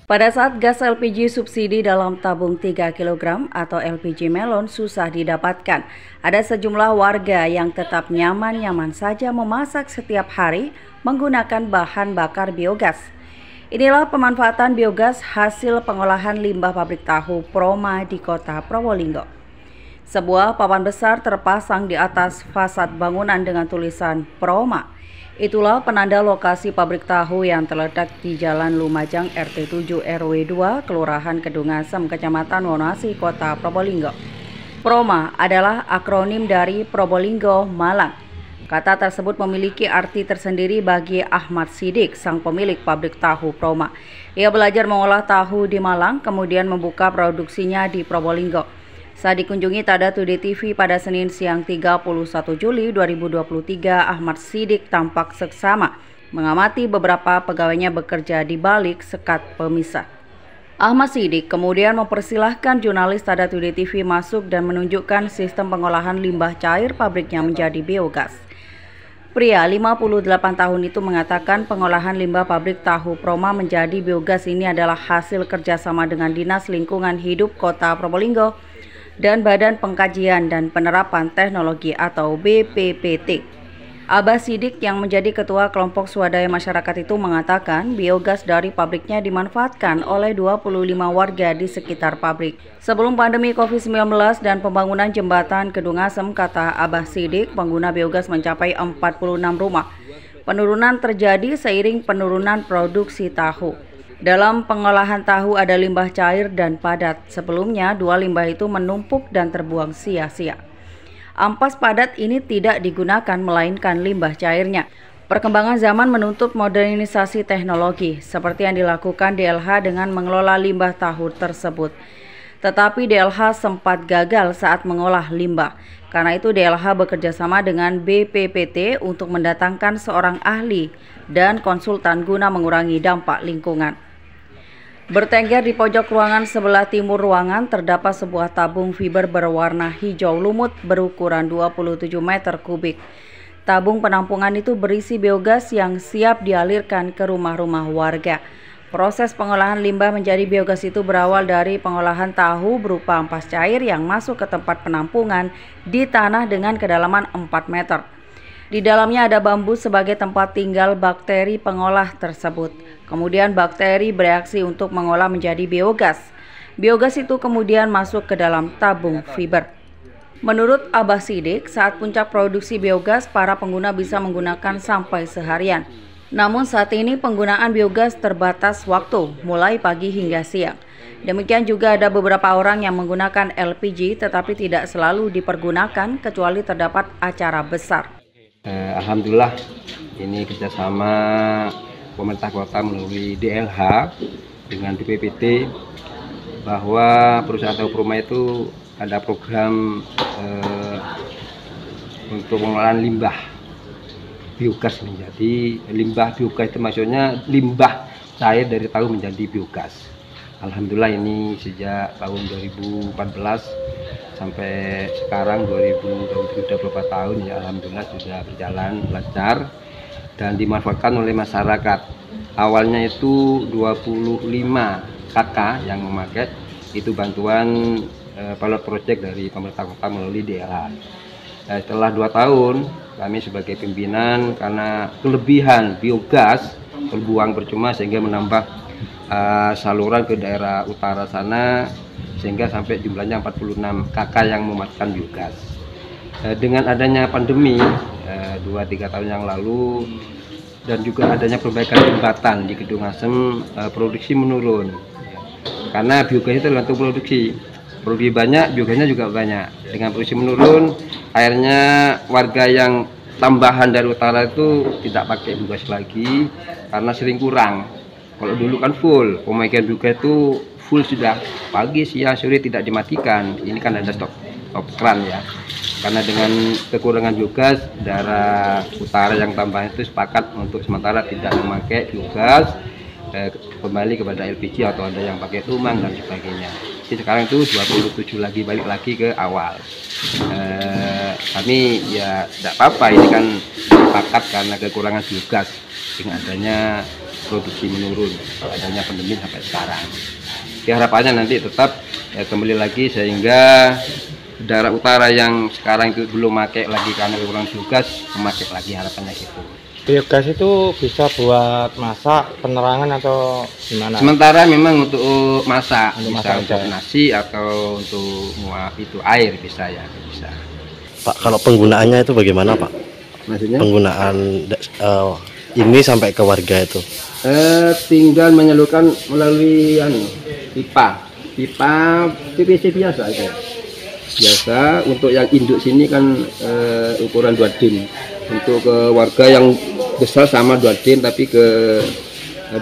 Pada saat gas LPG subsidi dalam tabung 3 kg atau LPG melon susah didapatkan, ada sejumlah warga yang tetap nyaman-nyaman saja memasak setiap hari menggunakan bahan bakar biogas. Inilah pemanfaatan biogas hasil pengolahan limbah pabrik tahu Proma di kota Probolinggo. Sebuah papan besar terpasang di atas fasad bangunan dengan tulisan Proma. Itulah penanda lokasi pabrik tahu yang terletak di Jalan Lumajang RT 7 RW 2 Kelurahan Kedungasem, Kecamatan Wonoasi, Kota Probolinggo. Proma adalah akronim dari Probolinggo, Malang. Kata tersebut memiliki arti tersendiri bagi Ahmad Sidik, sang pemilik pabrik tahu Proma. Ia belajar mengolah tahu di Malang, kemudian membuka produksinya di Probolinggo. Saat dikunjungi Tada Today TV pada Senin siang 31 Juli 2023, Ahmad Sidik tampak seksama mengamati beberapa pegawainya bekerja di balik sekat pemisah. Ahmad Sidik kemudian mempersilahkan jurnalis Tada Today TV masuk dan menunjukkan sistem pengolahan limbah cair pabriknya menjadi biogas. Pria 58 tahun itu mengatakan pengolahan limbah pabrik tahu Proma menjadi biogas ini adalah hasil kerjasama dengan Dinas Lingkungan Hidup Kota Probolinggo dan Badan Pengkajian dan Penerapan Teknologi atau BPPT. Abah Sidik yang menjadi ketua kelompok swadaya masyarakat itu mengatakan biogas dari pabriknya dimanfaatkan oleh 25 warga di sekitar pabrik. Sebelum pandemi COVID-19 dan pembangunan jembatan Kedungasem, kata Abah Sidik, pengguna biogas mencapai 46 rumah. Penurunan terjadi seiring penurunan produksi tahu. Dalam pengolahan tahu ada limbah cair dan padat. Sebelumnya, dua limbah itu menumpuk dan terbuang sia-sia. Ampas padat ini tidak digunakan melainkan limbah cairnya. Perkembangan zaman menuntut modernisasi teknologi, seperti yang dilakukan DLH dengan mengelola limbah tahu tersebut. Tetapi DLH sempat gagal saat mengolah limbah. Karena itu DLH bekerjasama dengan BPPT untuk mendatangkan seorang ahli dan konsultan guna mengurangi dampak lingkungan. Bertengger di pojok ruangan sebelah timur ruangan terdapat sebuah tabung fiber berwarna hijau lumut berukuran 27 meter kubik. Tabung penampungan itu berisi biogas yang siap dialirkan ke rumah-rumah warga. Proses pengolahan limbah menjadi biogas itu berawal dari pengolahan tahu berupa ampas cair yang masuk ke tempat penampungan di tanah dengan kedalaman 4 meter. Di dalamnya ada bambu sebagai tempat tinggal bakteri pengolah tersebut. Kemudian bakteri bereaksi untuk mengolah menjadi biogas. Biogas itu kemudian masuk ke dalam tabung fiber. Menurut Abah Sidik, saat puncak produksi biogas, para pengguna bisa menggunakan sampai seharian. Namun saat ini penggunaan biogas terbatas waktu, mulai pagi hingga siang. Demikian juga ada beberapa orang yang menggunakan LPG tetapi tidak selalu dipergunakan kecuali terdapat acara besar. Alhamdulillah ini kerjasama pemerintah kota melalui DLH dengan BPPT bahwa perusahaan tahu Proma itu ada program untuk pengolahan limbah biogas menjadi limbah biogas. Itu maksudnya limbah cair dari tahu menjadi biogas. Alhamdulillah ini sejak tahun 2014 sampai sekarang 2024 tahun ya, alhamdulillah sudah berjalan lancar dan dimanfaatkan oleh masyarakat. Awalnya itu 25 kakak yang memakai, itu bantuan pilot project dari pemerintah kota melalui DLH. Setelah 2 tahun kami sebagai pimpinan karena kelebihan biogas terbuang percuma sehingga menambah saluran ke daerah utara sana sehingga sampai jumlahnya 46 kakak yang memanfaatkan biogas. Dengan adanya pandemi 2-3 tahun yang lalu dan juga adanya perbaikan jembatan di Kedungasem, produksi menurun karena biogas itu tergantung produksi banyak, biogasnya juga banyak. Dengan produksi menurun, akhirnya warga yang tambahan dari utara itu tidak pakai biogas lagi karena sering kurang. Kalau dulu kan full, pemakaian biogas itu full sudah, pagi, siang, sore tidak dimatikan. Ini kan ada stok keran ya. Karena dengan kekurangan biogas, daerah utara yang tambahan itu sepakat untuk sementara tidak memakai biogas, kembali kepada LPG atau ada yang pakai tumang dan sebagainya. Jadi sekarang itu 27 lagi, balik lagi ke awal. Kami ya tidak apa-apa, ini kan sepakat karena kekurangan biogas dengan adanya produksi menurun adanya pandemi sampai sekarang. Ya, harapannya nanti tetap ya kembali lagi sehingga daerah utara yang sekarang itu belum pakai lagi karena kekurangan biogas, memakai lagi, harapannya gitu. Biogas itu bisa buat masak, penerangan atau gimana? Sementara memang untuk masak, Untuk untuk nasi atau untuk nguap itu air bisa ya, bisa. Pak, kalau penggunaannya itu bagaimana, Pak? Maksudnya? Penggunaan ini sampai ke warga itu? Tinggal menyalurkan melalui pipa PVC biasa aja. Biasa untuk yang induk sini kan ukuran 2 dim. Untuk ke warga yang besar sama 2 dim, tapi ke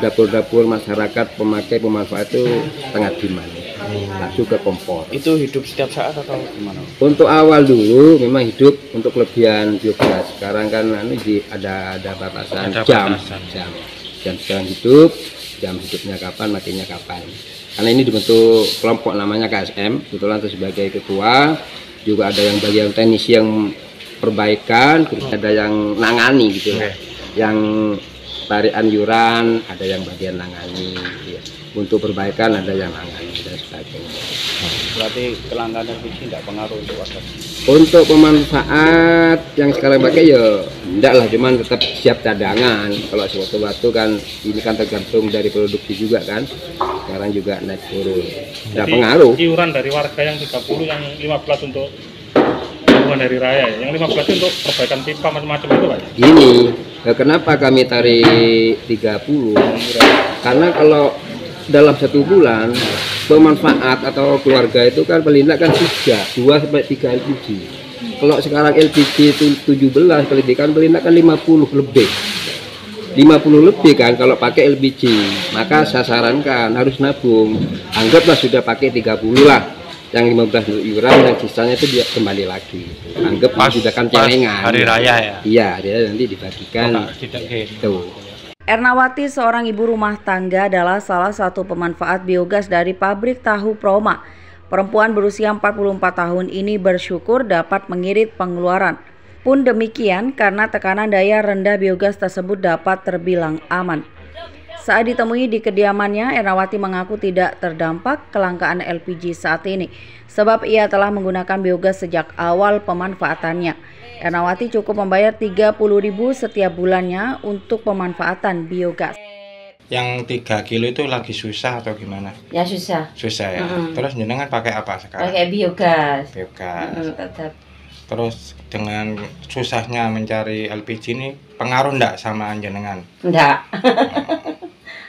dapur-dapur masyarakat pemakai pemanfaat itu setengah diman. Langsung ke kompor. Itu hidup setiap saat atau gimana? Untuk awal dulu memang hidup untuk kelebihan biogas. Sekarang kan ada batasan jam sekarang hidup, jam hidupnya kapan, matinya kapan. Karena ini dibentuk kelompok namanya KSM, kebetulan sebagai ketua, juga ada yang bagian teknisi yang perbaikan, ada yang nangani gitu ya. Yang tarik anjuran, ada yang bagian nangani ya. Untuk perbaikan ada yang nangani dan sebagainya. Berarti kelangkaan LPG tidak pengaruh untuk warga? Untuk pemanfaat yang sekarang pakai ya enggak lah, cuman tetap siap cadangan. Kalau sewaktu-waktu kan ini kan tergantung dari produksi juga kan. Sekarang juga naik turun. Enggak pengaruh. Iuran dari warga yang 30, yang 15 untuk hubungan dari raya, yang 15 itu untuk perbaikan pipa macam-macam itu, Pak. Gini, kenapa kami tarik 30? Karena kalau dalam 1 bulan pemanfaat atau keluarga itu kan paling tidak kan 2 sampai 3 LPG. Kalau sekarang LPG itu 17 kali kan paling tidak kan 50 lebih. 50 lebih kan kalau pakai LPG. Maka saya sarankan harus nabung. Anggaplah sudah pakai 30 lah. Yang 15 untuk iuran, yang sisanya itu dia kembali lagi. Anggap sudah kan celengan. Hari raya ya? Iya, dia nanti dibagikan. Tuh. Ernawati, seorang ibu rumah tangga, adalah salah satu pemanfaat biogas dari pabrik tahu Proma. Perempuan berusia 44 tahun ini bersyukur dapat mengirit pengeluaran. Pun demikian karena tekanan daya rendah biogas tersebut dapat terbilang aman. Saat ditemui di kediamannya, Ernawati mengaku tidak terdampak kelangkaan LPG saat ini, sebab ia telah menggunakan biogas sejak awal pemanfaatannya. Ernawati cukup membayar 30.000 setiap bulannya untuk pemanfaatan biogas. Yang 3 kilo itu lagi susah atau gimana? Ya susah. Susah ya. Terus jenengan pakai apa sekarang? Pakai biogas. Tetap. Terus dengan susahnya mencari LPG ini pengaruh enggak sama jenengan? Enggak.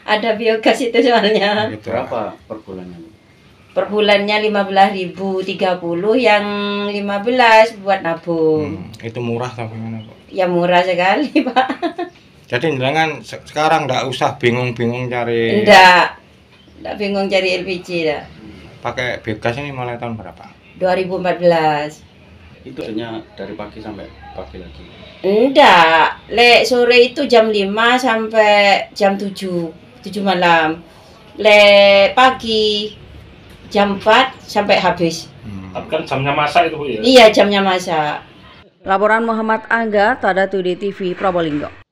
Ada biogas itu soalnya. Gitu. Berapa per bulannya? Per bulannya 15.000, 30, yang 15 buat nabung. Itu murah atau gimana, Pak? Ya murah sekali, Pak. Jadi jangan sekarang enggak usah bingung-bingung cari. Enggak bingung cari LPG dah. Pakai biogas ini mulai tahun berapa? 2014. Itu hanya dari pagi sampai pagi lagi? Enggak, sore itu jam 5 sampai jam 7 malam. Pagi jam 4 sampai habis. Tapi kan jamnya masak itu, Bu ya? Iya, jamnya masak. Laporan Muhammad Angga, Tada Today TV, Probolinggo.